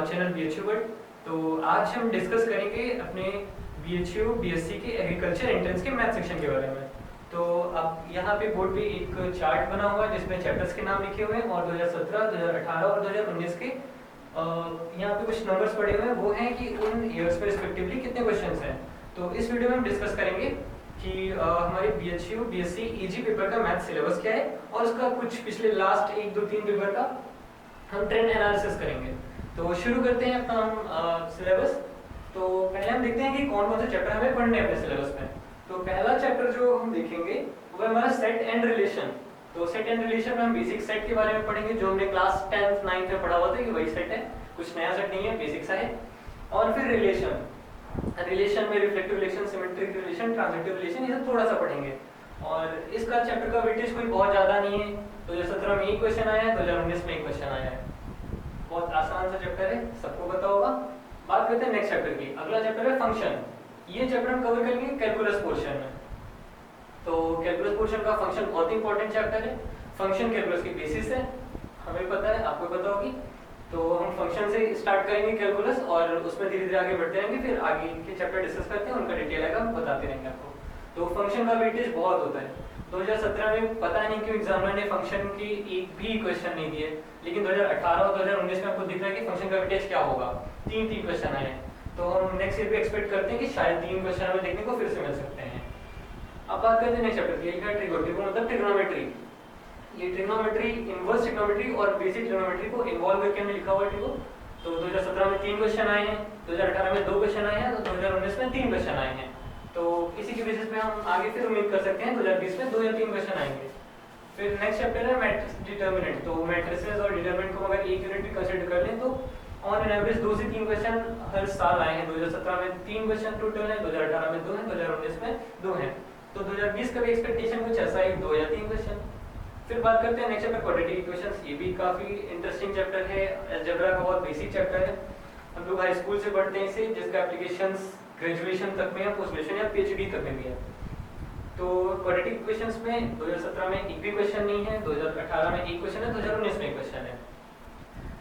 Channel BHU world. तो आज हम डिस्कस करेंगे अपने BHU BSc के एग्रीकल्चर एंट्रेंस के मैथ सेक्शन के बारे में। तो अब यहाँ पे बोर्ड पे एक चार्ट बना हुआ है जिसमें चैप्टर्स के नाम लिखे हुए हैं और 2017, 2018 और 2019 के यहाँ पे कुछ नंबर्स पड़े हुए हैं, वो हैं कि उन ईयर्स में रिस्पेक्टिवली कितने क्वेश्चंस हैं। तो इस वीडियो में हम डिस्कस करेंगे कि हमारे BHU BSc EG पेपर का मैथ सिलेबस क्या है और उसका कुछ पिछले लास्ट 1, 2, 3 पेपर का हम ट्रेंड एनालिसिस करेंगे। तो शुरू करते हैं अपना हम सिलेबस। तो पहले हम देखते हैं कि कौन कौन से चैप्टर हमें पढ़ने हैं अपने सिलेबस में। तो पहला चैप्टर जो हम देखेंगे वो है हमारा सेट एंड रिलेशन। तो सेट एंड रिलेशन में हम बेसिक सेट के बारे में पढ़ेंगे, जो हमने क्लास 10th 9th में पढ़ा हुआ था कि वही सेट है, कुछ नया सेट नहीं है, बेसिक सा है। और फिर रिलेशन में reflective relation, symmetric relation, transitive relation, ये सब थोड़ा सा पढ़ेंगे। और इसका चैप्टर का वेटेज कोई बहुत ज़्यादा नहीं है। 2017 में एक क्वेश्चन आया है, 2019 में एक क्वेश्चन आया है, बहुत आसान सा चैप्टर है, सबको पता होगा। बात करते हैं नेक्स्ट चैप्टर की। अगला चैप्टर है फंक्शन। ये चैप्टर हम कवर करेंगे कैलकुलस पोर्शन में। तो कैलकुलस पोर्शन का फंक्शन बहुत इंपॉर्टेंट चैप्टर है। फंक्शन कैलकुलस की बेसिस है, हमें पता है, आपको पता होगी। तो हम फंक्शन से स्टार्ट करेंगे कैलकुलस और उसमें धीरे धीरे आगे बढ़ते रहेंगे, फिर आगे के चैप्टर डिस्कस करते हैं, उनका डिटेल आएगा, हम बताते रहेंगे आपको। तो फंक्शन का वेटेज बहुत होता है। 2017 में पता नहीं क्यों एग्जामिनर ने फंक्शन की एक भी क्वेश्चन नहीं दिए, लेकिन 2018 और 2019 में आपको दिख रहा है कि फंक्शन का वेटेज क्या होगा, 3 क्वेश्चन आए हैं। तो हम नेक्स्ट ईयर भी एक्सपेक्ट करते हैं कि शायद 3 क्वेश्चन हमें देखने को फिर से मिल सकते हैं। अब बात करते हैं नेक्स्ट चैप्टर की, ट्रिगोनोमेट्री मतलब ट्रिग्नोमेट्री। ये ट्रिग्नोमेट्री, इनवर्स ट्रिग्नोमेट्री और बेसिक ट्रिग्नोमेट्री को इन्वॉल्व करके हमने लिखा हुआ है ट्रिगो। तो 2017 में 3 क्वेश्चन आए हैं, 2018 में 2 क्वेश्चन आए हैं, तो 2019 में 3 क्वेश्चन आए हैं। तो इसी के बेसिस पे हम आगे फिर उम्मीद कर सकते हैं 2020 में 2 या 3 क्वेश्चन आएंगे। फिर नेक्स्ट चैप्टर है मैट्रिक्स डिटर्मिनेंट। तो मैट्रिसेस और डिटर्मिनेंट को अगर एक यूनिट भी कंसीडर कर लें तो ऑन एन एवरेज 2 से 3 क्वेश्चन हर साल आए हैं। 2017 में 3 क्वेश्चन टोटल है, 2018 में 2 हैं, 2019 में 2 हैं। तो 2020 का भी एक्सपेक्टेशन कुछ ऐसा ही, 2 या 3 क्वेश्चन। फिर बात करते हैं नेक्स्ट चैप्टर क्वाड्रेटिक इक्वेशंस। ये भी काफी इंटरेस्टिंग चैप्टर है, अलजेब्रा का बहुत बेसिक चैप्टर है। हम लोग हाई स्कूल से पढ़ते हैं इसे, जिसका एप्लीकेशंस ग्रेजुएशन तक में या पोस्ट ग्रेजुएशन या PhD तक में भी है। तो क्वाड्रेटिक इक्वेशंस में 2017 में एक भी क्वेश्चन नहीं है, 2018 में एक क्वेश्चन है, 2019 में एक क्वेश्चन है।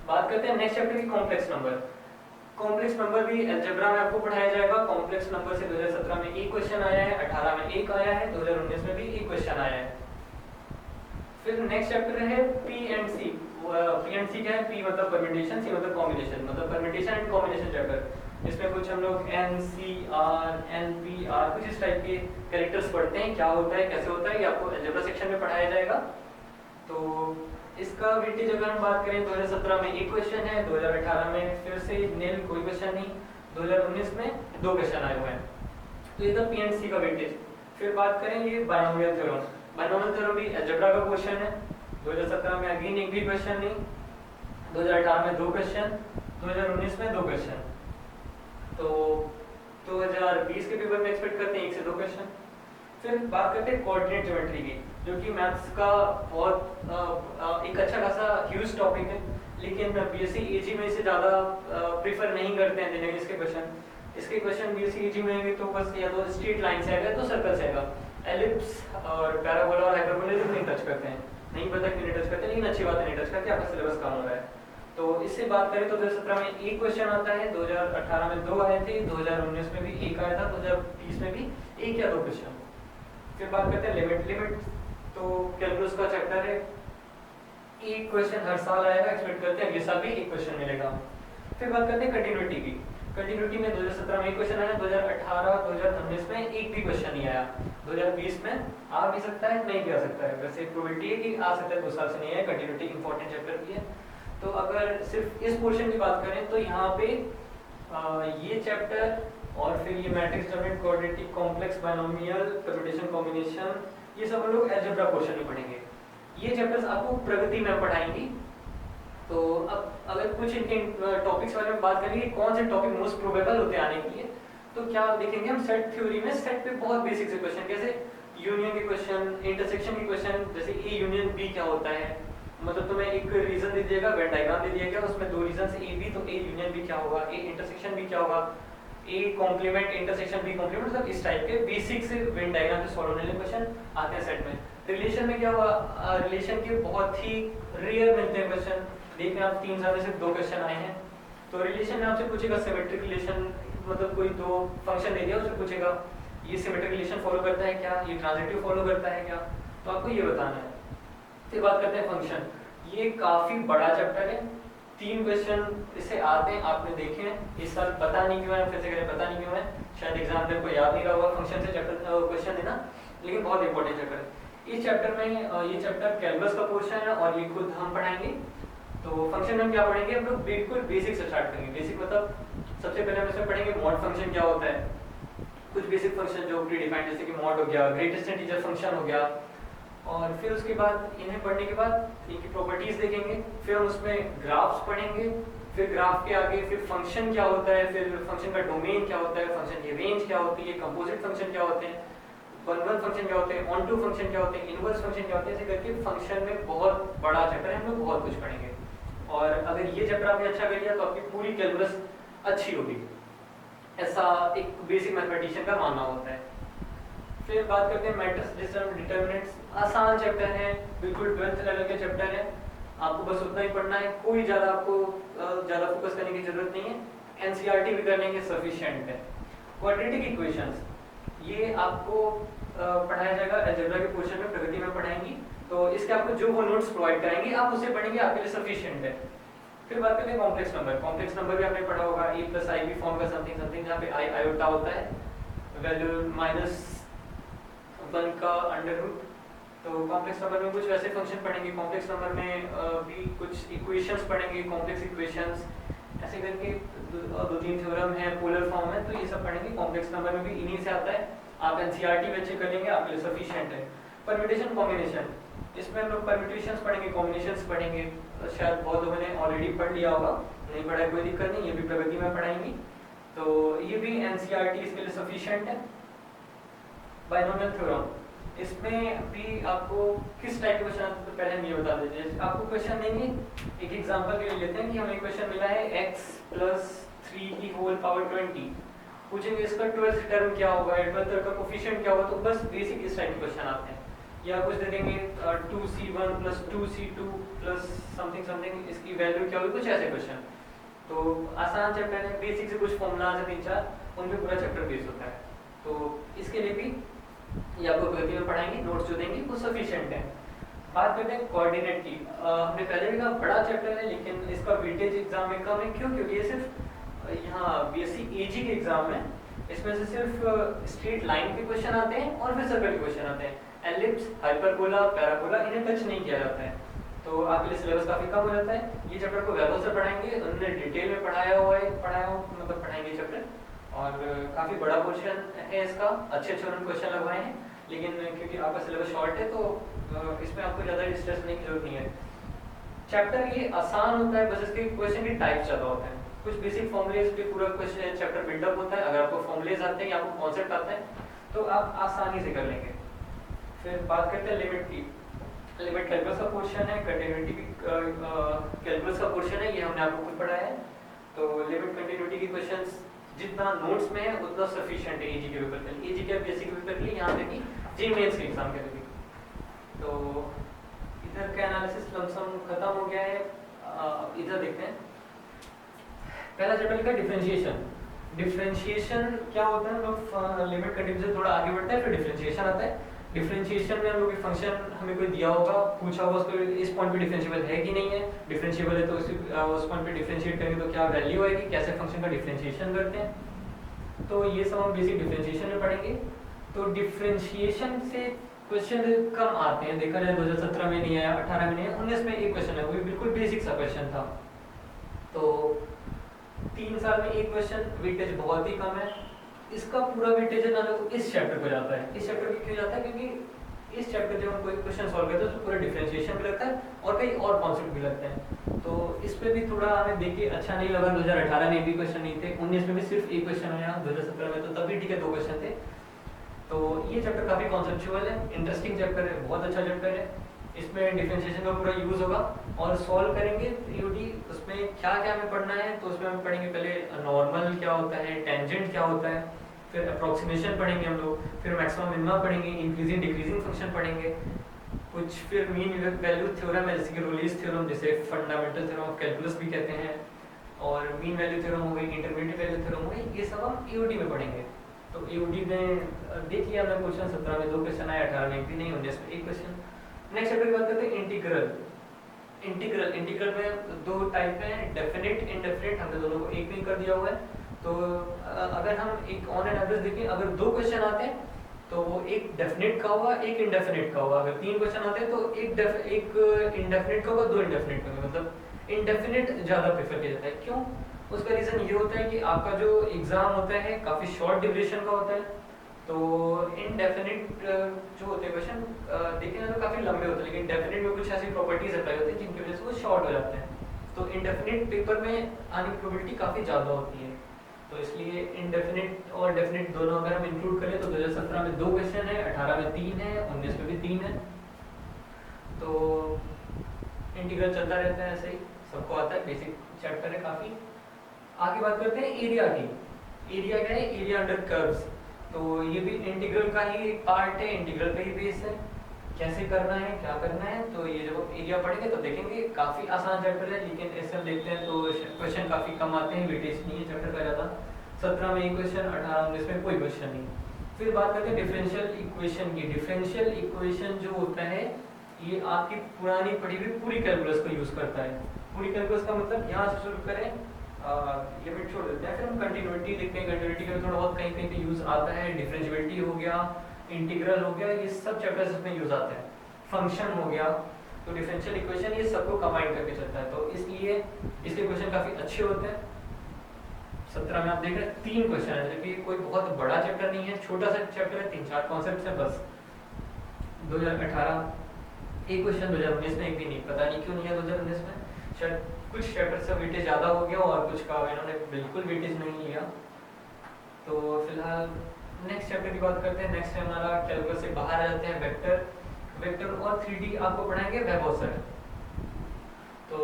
बात करते हैं नेक्स्ट चैप्टर की कॉम्प्लेक्स नंबर। कॉम्प्लेक्स नंबर भी अलजेब्रा में आपको पढ़ाया जाएगा। कॉम्प्लेक्स नंबर से 2017 में एक क्वेश्चन आया है, 18 में एक आया है, 2019 में भी एक क्वेश्चन आया है। फिर नेक्स्ट चैप्टर है P and C। P and C क्या है? P मतलब परम्यूटेशन, C मतलब कॉम्बिनेशन, मतलब परम्यूटेशन एंड कॉम्बिनेशन चैप्टर। इसमें कुछ हम लोग NCR, NPR कुछ इस टाइप के कैरेक्टर्स पढ़ते हैं, क्या होता है, कैसे होता है, ये आपको अलजेब्रा सेक्शन में पढ़ाया जाएगा। तो इसका वेटेज अगर हम बात करें 2017 में एक क्वेश्चन है, 2018 में फिर से नील, कोई क्वेश्चन नहीं, 2019 में 2 क्वेश्चन आए हुए हैं। तो ये था P एंड C का वेटेज। फिर बात करें ये बायनोमियल थ्योरम। बायनोमियल थ्योरम भी अलजेब्रा का क्वेश्चन है। 2017 में अगेन एक भी क्वेश्चन नहीं, 2018 में 2 क्वेश्चन, 2019 में 2 क्वेश्चन। तो 2020 के पेपर में एक्सपेक्ट करते हैं 1 से 2 क्वेश्चन। फिर बात करते हैं कोऑर्डिनेट ज्योमेट्री की, जो कि मैथ्स का बहुत एक अच्छा खासा ह्यूज टॉपिक है, लेकिन BSc EG में इसे ज़्यादा प्रीफर नहीं करते हैं देने के इसके क्वेश्चन। इसके क्वेश्चन BSc EG में आएंगे तो बस या तो स्ट्रेट लाइन से आएगा, तो सर्कल से आएगा। एलिप्स और पैराबोला और हाइपरबोला नहीं टच करते हैं, नहीं पता क्यों नहीं टच करते, लेकिन अच्छी बात है नहीं टच करते, आपका सिलेबस कम हो रहा है। तो इससे बात करें तो 2017 में एक क्वेश्चन आता है, 2018 में 2 आए थे, 2019 में भी एक आया था, 2020 में भी 1 या 2 क्वेश्चन। फिर बात करते हैं लिमिट। तो कैलकुलस का चैप्टर है, एक क्वेश्चन हर साल आएगा, एक्सपेक्ट करते हैं अगले साल भी एक क्वेश्चन मिलेगा। फिर बात करते हैं कंटिन्यूटी की। कंटिन्यूटी में 2017 में एक क्वेश्चन आया, 2018 2019 में एक भी क्वेश्चन नहीं आया, 2020 में आ भी सकता है, नहीं भी आ सकता है। वैसे प्रोबेबिलिटी है कि आ सकता है, 2 साल से नहीं है। कंटिन्यूटी इंपॉर्टेंट चैप्टर भी है। तो अगर सिर्फ इस पोर्शन की बात करें तो यहाँ पे ये चैप्टर और फिर ये matrix determinant, quadratic, complex, binomial, permutation, combination, ये सब हम लोग अलजेब्रा पोर्शन में पढ़ेंगे। ये चैप्टर्स आपको प्रगति में पढ़ाएंगी। तो अब अगर कुछ इनके टॉपिक्स बारे में बात करेंगे, कौन से टॉपिक मोस्ट प्रोबेबल होते आने के लिए, तो क्या देखेंगे हम सेट थ्योरी में। सेट पे बहुत बेसिक से क्वेश्चन, जैसे यूनियन के क्वेश्चन, इंटरसेक्शन के क्वेश्चन, जैसे A यूनियन B क्या होता है, मतलब तुम्हें एक रीजन दे दिएगा, वेन डायग्राम दे दिया गया, उसमें 2 रीजन A B, तो A यूनियन B क्या होगा, A इंटरसेक्शन B क्या होगा, A complement intersection B complement, मतलब इस टाइप के बेसिक से वेन डायग्राम से सॉल्व होने वाले क्वेश्चन आते हैं सेट में। रिलेशन में क्या हुआ, रिलेशन के बहुत ही रेयर मिलते हैं क्वेश्चन, देखें आप 3 साल में सिर्फ 2 क्वेश्चन आए हैं। तो तो रिलेशन में आपसे पूछेगा सिमेट्रिक रिलेशन, मतलब कोई दो फंक्शन दे दिया, उससे पूछेगा ये सिमेट्रिक रिलेशन फॉलो करता है क्या, ये ट्रांजिटिव फॉलो करता है क्या, तो आपको ये बताना है। फिर बात करते हैं फंक्शन। ये काफ़ी बड़ा चैप्टर है, 3 क्वेश्चन इससे आते हैं, आपने देखे हैं इस साल, पता नहीं क्यों है, फिर से करें पता नहीं क्यों है, शायद एग्जाम में कोई याद नहीं रहा होगा फंक्शन से चैप्टर क्वेश्चन देना, लेकिन बहुत इंपॉर्टेंट चैप्टर है। इस चैप्टर में ये चैप्टर कैलकुलस का पोर्शन है और ये खुद हम पढ़ाएंगे। तो फंक्शन में हम क्या पढ़ेंगे, हम लोग बिल्कुल बेसिक से स्टार्ट करेंगे। बेसिक मतलब सबसे पहले हम इसमें पढ़ेंगे मॉड फंक्शन क्या होता है, कुछ बेसिक फंक्शन जो प्री डिफाइंड, जैसे कि मॉड हो गया, ग्रेटेस्ट इंटीजर फंक्शन हो गया, और फिर उसके बाद इन्हें पढ़ने के बाद इनकी प्रॉपर्टीज देखेंगे, फिर हम उसमें ग्राफ्स पढ़ेंगे, फिर ग्राफ के आगे फिर फंक्शन क्या होता है, फिर फंक्शन का डोमेन क्या होता है, फंक्शन की रेंज क्या होती है, कंपोजिट फंक्शन क्या होते हैं, वन फंक्शन क्या होते हैं, ऑन टू फंक्शन क्या होते हैं, इनवर्स फंक्शन क्या होते हैं, ऐसे करके फंक्शन में बहुत बड़ा चैप्टर है, हम लोग बहुत कुछ पढ़ेंगे। और अगर ये चैप्टर आपने अच्छा कर लिया तो आपकी पूरी कैलकुलस अच्छी होगी, ऐसा एक बेसिक मैथमेटिशियन का मानना होता है। फिर बात करते हैं मैट्रिक्स डिटरमिनेंट्स, आसान चैप्टर है, बिल्कुल 12th लेवल के चैप्टर है, आपको बस उतना ही पढ़ना है, कोई ज़्यादा आपको ज़्यादा फोकस करने की जरूरत नहीं है, एनसीईआरटी भी कर लेंगे सफिशिएंट है। क्वाड्रेटिक इक्वेशंस ये आपको पढ़ाया जाएगा अलजेब्रा के पोर्शन में, प्रगति में पढ़ाएंगी, तो इसके आपको जो वो नोट्स प्रोवाइड कराएंगे आप उसे पढ़ेंगे, आपके लिए सफिशिएंट है। फिर बात करते हैं कॉम्प्लेक्स नंबर। कॉम्प्लेक्स नंबर भी आपने पढ़ा होगा, a + i भी फॉर्म का समथिंग समथिंग, जहाँ पे i आयोटा होता है, वैल्यू -1 का अंडर रूट। तो कॉम्प्लेक्स नंबर में कुछ वैसे फंक्शन पढ़ेंगे, कॉम्प्लेक्स नंबर में भी कुछ इक्वेशंस पढ़ेंगे, कॉम्प्लेक्स इक्वेशंस, ऐसे करके 2-3 थ्योरम है, पोलर फॉर्म है, तो ये सब पढ़ेंगे। कॉम्प्लेक्स नंबर में भी इन्हीं से आता है, आप एनसीईआरटी में चेक कर लेंगे, आपके लिए सफिशिएंट है। परम्यूटेशन कॉम्बिनेशन, इसमें हम लोग परम्यूटेशंस पढ़ेंगे, कॉम्बिनेशंस पढ़ेंगे, शायद बहुत लोगों ने ऑलरेडी पढ़ लिया होगा, नहीं पढ़ा है कोई दिक्कत नहीं, ये भी प्रगति में पढ़ाएंगी, तो ये भी एनसीईआरटी इसके लिए सफिशिएंट है। बाइनोमियल थ्योरम, इसमें भी आपको किस टाइप के क्वेश्चन आते हैं तो पहले हम ये बता देते, आपको क्वेश्चन देंगे, एक एग्जांपल के लिए लेते हैं कि हमें क्वेश्चन मिला है x + 3 की होल पावर 20, पूछेंगे इसका 12th टर्म क्या होगा, 12th टर्म का कोफिशिएंट क्या होगा, तो बस बेसिक इस टाइप के क्वेश्चन आते हैं। या कुछ दे देंगे 2c1 + 2c2 + समथिंग समथिंग, इसकी वैल्यू क्या होगी, कुछ ऐसे क्वेश्चन। तो आसान चैप्टर है, बेसिक से कुछ फॉर्मूलाज है 3-4, उन पे पूरा चैप्टर बेस होता है, तो इसके लिए भी ये आपको प्रगति में पढ़ाएंगे, नोट्स जो देंगे वो सफिशिएंट है। बात करते हैं कोऑर्डिनेट की, हमने पहले भी कहा बड़ा चैप्टर है, लेकिन इसका वेटेज एग्जाम में कम है, क्यों, क्योंकि ये सिर्फ यहाँ बीएससी एजी के एग्जाम में इसमें से सिर्फ स्ट्रेट लाइन के क्वेश्चन आते हैं और फिर सर्कल के क्वेश्चन आते हैं, एलिप्स, हाइपरबोला, पैराबोला इन्हें टच नहीं किया जाता है, तो आपके लिए सिलेबस काफी कम हो जाता है। ये चैप्टर को वैभव से पढ़ाएंगे, उन्होंने डिटेल में मतलब पढ़ाएंगे चैप्टर, और काफी बड़ा पोर्शन है इसका, अच्छे उन्होंने क्वेश्चन लगवाए हैं, लेकिन क्योंकि आपका सिलेबस शॉर्ट है तो इसमें आपको ज़्यादा स्ट्रेस करने की जरूरत नहीं है। चैप्टर ये आसान होता है, बस इसके क्वेश्चन के टाइप ज़्यादा होते हैं, कुछ बेसिक फॉर्मुलेज पे पूरा क्वेश्चन चैप्टर बिल्डअप होता है, अगर आपको फॉर्मुलेज आते हैं या आपको कॉन्सेप्ट आता है तो आप आसानी से कर लेंगे। फिर बात करते हैं लिमिट की, लिमिट कैलकुलस का पोर्शन है, कंटिन्यूटी भी कैलकुलस का पोर्शन है, ये हमने आपको खुद पढ़ाया है, तो लिमिट कंटिन्यूटी के क्वेश्चंस जितना नोट्स में है उतना सफिशिएंट है एजी के पेपर के लिए, एजी के बेसिक पेपर के लिए, यहाँ तक कि जी मेंस के एग्जाम के लिए। तो इधर का एनालिसिस लमसम खत्म हो गया है, इधर देखते हैं पहला चैप्टर का डिफरेंशिएशन। डिफरेंशिएशन क्या होता है, हम लोग लिमिट कंटिन्यूटी से थोड़ा आगे बढ़ते हैं, फिर डिफरेंशिएशन आता है। डिफरेंशिएशन में हम लोग फंक्शन हमें कोई दिया होगा, पूछा होगा उसको इस पॉइंट पे डिफरेंशिएबल है कि नहीं है, डिफरेंशिएबल है तो उस पॉइंट पे डिफरेंशिएट करेंगे तो क्या वैल्यू आएगी, कैसे फंक्शन का डिफरेंशिएशन करते हैं, तो ये सब हम बेसिक डिफरेंशिएशन में पढ़ेंगे। तो डिफरेंशिएशन से क्वेश्चन कम आते हैं, देखा जाए 2017 में नहीं आया, 18 में नहीं आया, 19 में एक क्वेश्चन है, वो भी बिल्कुल बेसिक सा क्वेश्चन था। तो 3 साल में एक क्वेश्चन, वेटेज बहुत ही कम है, इसका पूरा वेटेज ना तो इस चैप्टर को जाता है। इस चैप्टर पे क्यों जाता है, क्योंकि इस चैप्टर जब हम कोई क्वेश्चन सॉल्व करते हैं तो पूरा डिफरेंशिएशन भी लगता है और कई और कॉन्सेप्ट भी लगते हैं, तो इस पे भी थोड़ा हमें देख के अच्छा नहीं लगा। 2018 में भी क्वेश्चन नहीं थे, 19 में भी सिर्फ एक क्वेश्चन आया, 2017 में तो तब भी ठीक है 2 क्वेश्चन थे। तो ये चैप्टर काफी कॉन्सेप्चुअल है, इंटरेस्टिंग चैप्टर है, बहुत अच्छा चैप्टर है, इसमें डिफरेंशिएशन का पूरा यूज होगा और सॉल्व करेंगे पीओडी। उसमें क्या क्या हमें पढ़ना है, तो उसमें हम पढ़ेंगे पहले नॉर्मल क्या होता है, टेंजेंट क्या होता है, फिर अप्रोक्सीमेशन पढ़ेंगे हम लोग, फिर मैक्सिमम मिनिमम पढ़ेंगे, इंक्रीजिंग डिक्रीजिंग फंक्शन पढ़ेंगे कुछ, फिर मीन वैल्यू थ्योरम है जैसे कि रोलीज थ्योरम, जिसे फंडामेंटल थ्योरम ऑफ कैलकुलस भी कहते हैं, और मीन वैल्यू थ्योरम हो गई, इंटरमीडिएट वैल्यू थ्योरम हो गई, ये सब हम ईओडी में पढ़ेंगे। तो ईओडी में देख लिया हमने क्वेश्चन, 17 में 2 क्वेश्चन आए, 18 में एक भी नहीं, 19 में 1 क्वेश्चन। नेक्स्ट चैप्टर की बात करते हैं इंटीग्रल। इंटीग्रल में 2 टाइप हैं, डेफिनिट, इनडेफिनिट, हमने दोनों को एक में कर दिया हुआ है। तो अगर हम एक ऑन एन एवरेज देखें, अगर 2 क्वेश्चन आते हैं तो वो एक डेफिनेट का होगा, एक इंडेफिनिट का होगा। अगर 3 क्वेश्चन आते हैं तो एक इंडेफिनिट का होगा, 2 इंडेफिनिट का होगा। मतलब इंडेफिनिट ज़्यादा प्रेफर किया जाता है। क्यों? उसका रीज़न ये होता है कि आपका जो एग्ज़ाम होता है काफ़ी शॉर्ट ड्यूरेशन का होता है। तो इनडेफिनिट जो होते हैं क्वेश्चन देखें ना तो काफ़ी लंबे होते हैं, लेकिन डेफिनेट में कुछ ऐसी प्रॉपर्टीज अप्लाई होती है जिनकी वजह से वो शॉर्ट हो जाते हैं। तो इनडेफिनेट पेपर में आने की प्रोबेबिलिटी काफ़ी ज़्यादा होती है। तो इसलिए इनडेफिनेट और डेफिनेट दोनों अगर हम इंक्लूड करें तो 2017 में 2 क्वेश्चन है, 18 में 3 है, 19 में भी 3 है। तो इंटीग्रल चलता रहता है ऐसे ही, सबको आता है, बेसिक चैप्टर है काफ़ी। आगे बात करते हैं एरिया की। एरिया क्या है? Area under curves. तो ये भी इंटीग्रल का ही पार्ट है, इंटीग्रल पे ही बेस है। कैसे करना है, क्या करना है, तो ये जब एरिया पढ़ेंगे तो देखेंगे काफ़ी आसान चैप्टर है। लेकिन ऐसे देखते हैं तो क्वेश्चन काफ़ी कम आते हैं, वेटेज नहीं है चैप्टर का ज़्यादा। 17 में 1 क्वेश्चन, 18 19 में कोई क्वेश्चन नहीं। फिर बात करते हैं डिफरेंशियल इक्वेशन की। डिफरेंशियल इक्वेशन जो होता है ये आपकी पुरानी पढ़ी हुई पूरी कैलकुलस को यूज़ करता है। पूरी कैलकुलस का मतलब यहाँ से शुरू करें, लिमिट छोड़ देते हैं, फिर हम कंटिन्यूटी लिखते हैं। कंटिन्यूटी का थोड़ा बहुत कहीं कहीं पे यूज़ आता है। डिफरेंशिएबिलिटी हो गया, इंटीग्रल हो गया, ये सब चैप्टर्स इसमें यूज़ आते हैं। फंक्शन हो गया, तो डिफरेंशियल इक्वेशन ये सबको कंबाइन करके चलता है। तो इसलिए इसके क्वेश्चन काफ़ी अच्छे होते हैं। 17 में आप देख रहे हैं 3 क्वेश्चन है, जबकि कोई बहुत बड़ा चैप्टर नहीं है, छोटा सा चैप्टर है, 3-4 कॉन्सेप्ट है बस। 2018 एक क्वेश्चन, 2019 में एक भी नहीं, पता नहीं क्यों नहीं है 2019 में। शायद कुछ चैप्टर से वेटेज ज़्यादा हो गया और कुछ का इन्होंने बिल्कुल वेटेज नहीं लिया। तो फिलहाल नेक्स्ट चैप्टर की बात करते हैं। नेक्स्ट हमारा कैलकुलस से बाहर आ जाते हैं, वेक्टर और 3D आपको पढ़ाएंगे वेब ऑसर। तो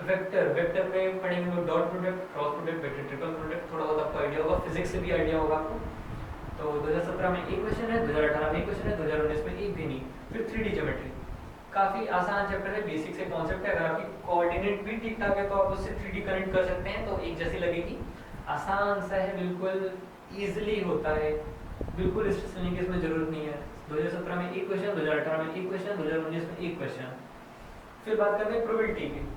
वेक्टर में पढ़ेंगे लोग dot product, cross product, vector triple product, थोड़ा बहुत आपको आइडिया होगा, फिजिक्स से भी आइडिया होगा आपको। तो 2017 में 1 क्वेश्चन है, 2018 में 1 क्वेश्चन है, 2019 में एक भी नहीं। फिर 3D ज्योमेट्री काफ़ी आसान चैप्टर है, बेसिक से कॉन्सेप्ट है। अगर आपकी कोऑर्डिनेट भी ठीक ठाक है तो आप उससे 3D कनेक्ट कर सकते हैं, तो एक जैसी लगेगी। आसान सा है, बिल्कुल ईजिली होता है, बिल्कुल स्ट्रेस लेने की इसमें जरूरत नहीं है। 2017 में 1 क्वेश्चन, 2018 में 1 क्वेश्चन, 2019 में 1 क्वेश्चन। फिर बात करते हैं प्रोबेबिलिटी की।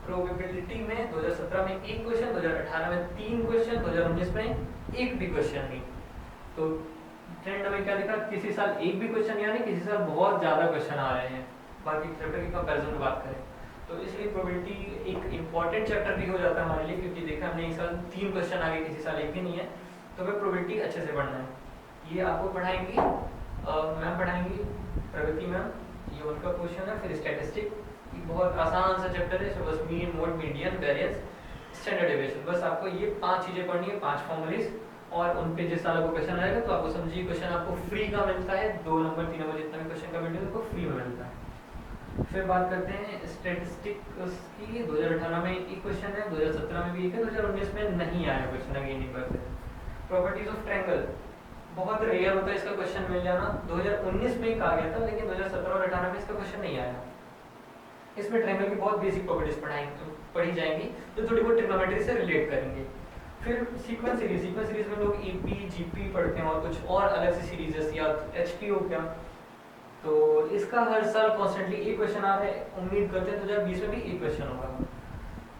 प्रोबेबिलिटी में 2017 में 1 क्वेश्चन, 2018 में 3 क्वेश्चन, 2019 में एक भी क्वेश्चन नहीं। तो ट्रेंड में क्या दिखा, किसी साल एक भी क्वेश्चन यानी किसी साल बहुत ज़्यादा क्वेश्चन आ रहे हैं। बाकी चैप्टर की कंपैरिजन में बात करें तो इसलिए प्रोबेबिलिटी एक इम्पॉर्टेंट चैप्टर भी हो जाता है हमारे लिए, क्योंकि देखा हमने एक साल 3 क्वेश्चन आ गए, किसी साल एक भी नहीं है। तो हमें प्रोबेबिलिटी अच्छे से पढ़ना है। ये आपको पढ़ाएंगी मैम, पढ़ाएंगी प्रगति मैम, ये उनका क्वेश्चन है। फिर स्टैटिस्टिक, बहुत आसान सा चैप्टर है, बस mean, mode, median, variance, standard deviation, बस आपको ये 5 चीज़ें पढ़नी है, 5 फॉर्मूलेज। और उन पे जिस साल आपको क्वेश्चन आएगा तो आपको समझिए क्वेश्चन आपको फ्री का मिलता है, 2 नंबर 3 नंबर जितना भी क्वेश्चन का मिलता है आपको फ्री में मिलता है। फिर बात करते हैं स्टैटिस्टिक्स की। 2018 में एक क्वेश्चन है, 2017 में भी एक है, 2019 में नहीं आया क्वेश्चन, अगेन एक बार। प्रॉपर्टीज ऑफ ट्रायंगल बहुत रेयर होता है इसका क्वेश्चन मिल जाना। 2019 में एक आ गया था, लेकिन 2017 और 18 में इसका क्वेश्चन नहीं आया। इसमें ट्रायंगल की बहुत बेसिक प्रॉपर्टीज पढ़ी जाएंगी जो थोड़ी बहुत ट्रिग्नोमेट्री से रिलेट करेंगे। फिर सीक्वेंस सीरीज में लोग ईपी जीपी पढ़ते हैं और कुछ और अलग सी सीरीज या एचपी हो गया। तो इसका हर साल कॉन्स्टेंटली एक क्वेश्चन आ रहा है, उम्मीद करते हैं 2020 में भी एक क्वेश्चन होगा।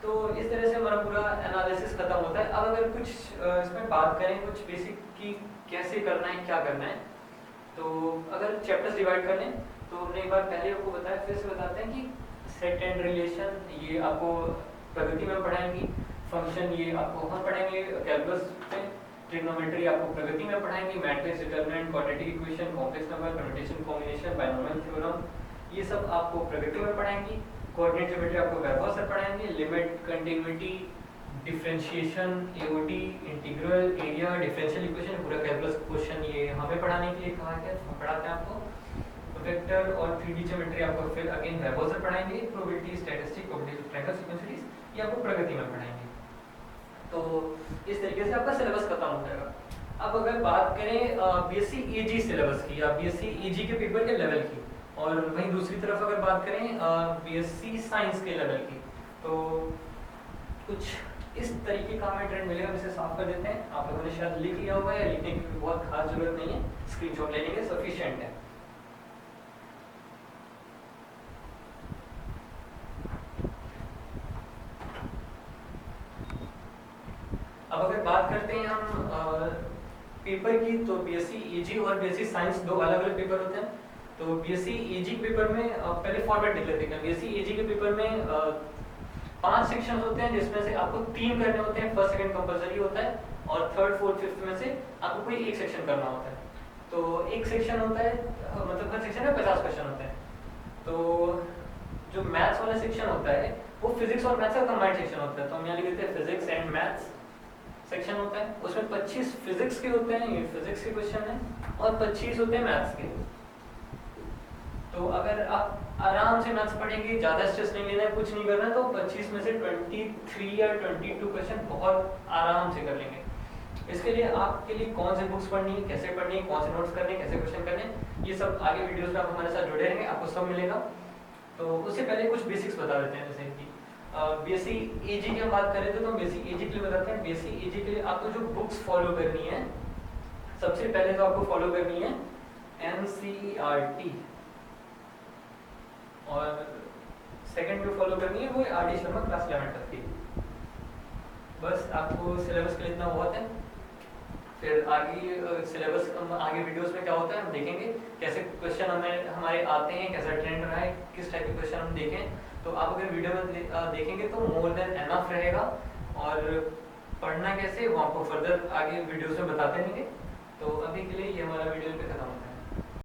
तो इस तरह से हमारा पूरा एनालिसिस खत्म होता है। अब अगर कुछ इसमें बात करें कुछ बेसिक की कैसे करना है, क्या करना है, तो अगर चैप्टर्स डिवाइड कर लें तो हमने एक बार पहले आपको बताया, फिर से बताते हैं कि सेट एंड रिलेशन ये आपको प्रगति में पढ़ाएंगी, फंक्शन ये आपको वहाँ पढ़ाएंगे कैलकुलस में, ट्रिग्नोमेट्री आपको प्रगति में पढ़ाएंगे, matrix, determinant, quadratic equation, complex number, permutation, combination, binomial theorem, ये सब आपको प्रगति में पढ़ाएंगी। कोऑर्डिनेट ज्योमेट्री आपको वेब से पढ़ाएंगे, limit, continuity, differentiation, AOD, integral, area, differential equation, पूरा कैलकुलस क्वेश्चन ये हमें पढ़ाने के लिए कहा है, हम पढ़ाते हैं आपको। वेक्टर और 3D ज्योमेट्री आपको फिर अगेन वेब से पढ़ाएंगे। Probability, statistic, probability of triangle, sequence series ये आपको प्रगति में पढ़ाएंगे। तो इस तरीके से आपका सिलेबस खत्म हो जाएगा। अब अगर बात करें बीएससी एजी सिलेबस की या बीएससी एजी के पेपर के लेवल की, और वहीं दूसरी तरफ अगर बात करें बीएससी साइंस के लेवल की, तो कुछ इस तरीके का हमें ट्रेंड मिलेगा, जिसे साफ कर देते हैं। आप लोगों ने शायद लिख लिया होगा या लिखने की भी बहुत खास जरूरत नहीं है, स्क्रीनशॉट लेने के सफिशिएंट है। अब अगर बात करते हैं हम पेपर की, तो बीएससी ईजी और बीएससी साइंस दो अलग अलग पेपर होते हैं। तो बीएससी ईजी के पेपर में पहले फॉर्मेट लिख लेते हैं। बीएससी ईजी के पेपर में 5 सेक्शन होते हैं, जिसमें से आपको 3 करने होते हैं, फर्स्ट सेकंड कंपलसरी होता है, और थर्ड फोर्थ फिफ्थ में से आपको कोई एक सेक्शन करना होता है। तो एक सेक्शन होता है, मतलब हर सेक्शन में 50 क्वेश्चन होते हैं। तो जो मैथ्स वाला सेक्शन होता है वो फिजिक्स और मैथ्स का कंबाइंड सेक्शन होता है। तो हम यहाँ लिख देते हैं फिजिक्स एंड मैथ्स सेक्शन होता है। उसमें 25 फिजिक्स के होते हैं, ये फिजिक्स के क्वेश्चन है, और 25 होते हैं मैथ्स के। तो अगर आप आराम से मैथ्स पढ़ेंगे, ज़्यादा स्ट्रेस नहीं लेना है, कुछ नहीं करना, तो 25 में से 23 या 22 क्वेश्चन बहुत आराम से कर लेंगे। इसके लिए आपके लिए कौन से बुक्स पढ़नी है, कैसे पढ़नी है, कौन से नोट्स करने, कैसे क्वेश्चन करने, ये सब आगे वीडियोस में आप हमारे साथ जुड़े रहेंगे, आपको सब मिलेगा। तो उससे पहले कुछ बेसिक्स बता देते हैं। जैसे कि बीएससी ईजी की हम बात कर रहे थे, तो बीएससी ईजी के लिए बताते हैं। बीएससी ईजी के लिए आपको जो बुक्स फॉलो करनी है, सबसे पहले तो आपको फॉलो करनी है एनसीईआरटी, और सेकंड जो फॉलो करनी है वो आर डी शर्मा क्लास 11 तक की। बस आपको सिलेबस के लिए इतना बहुत है। फिर आगे सिलेबस आगे वीडियोस में क्या होता है हम देखेंगे, कैसे क्वेश्चन हमें हमारे आते हैं, कैसा ट्रेंड रहा है, किस टाइप के क्वेश्चन हम देखें। तो आप अगर वीडियो में देखेंगे तो मोर देन एनफ रहेगा। और पढ़ना कैसे वो आपको फर्दर आगे वीडियोस में बताते रहेंगे। तो अभी के लिए ये हमारा वीडियो पे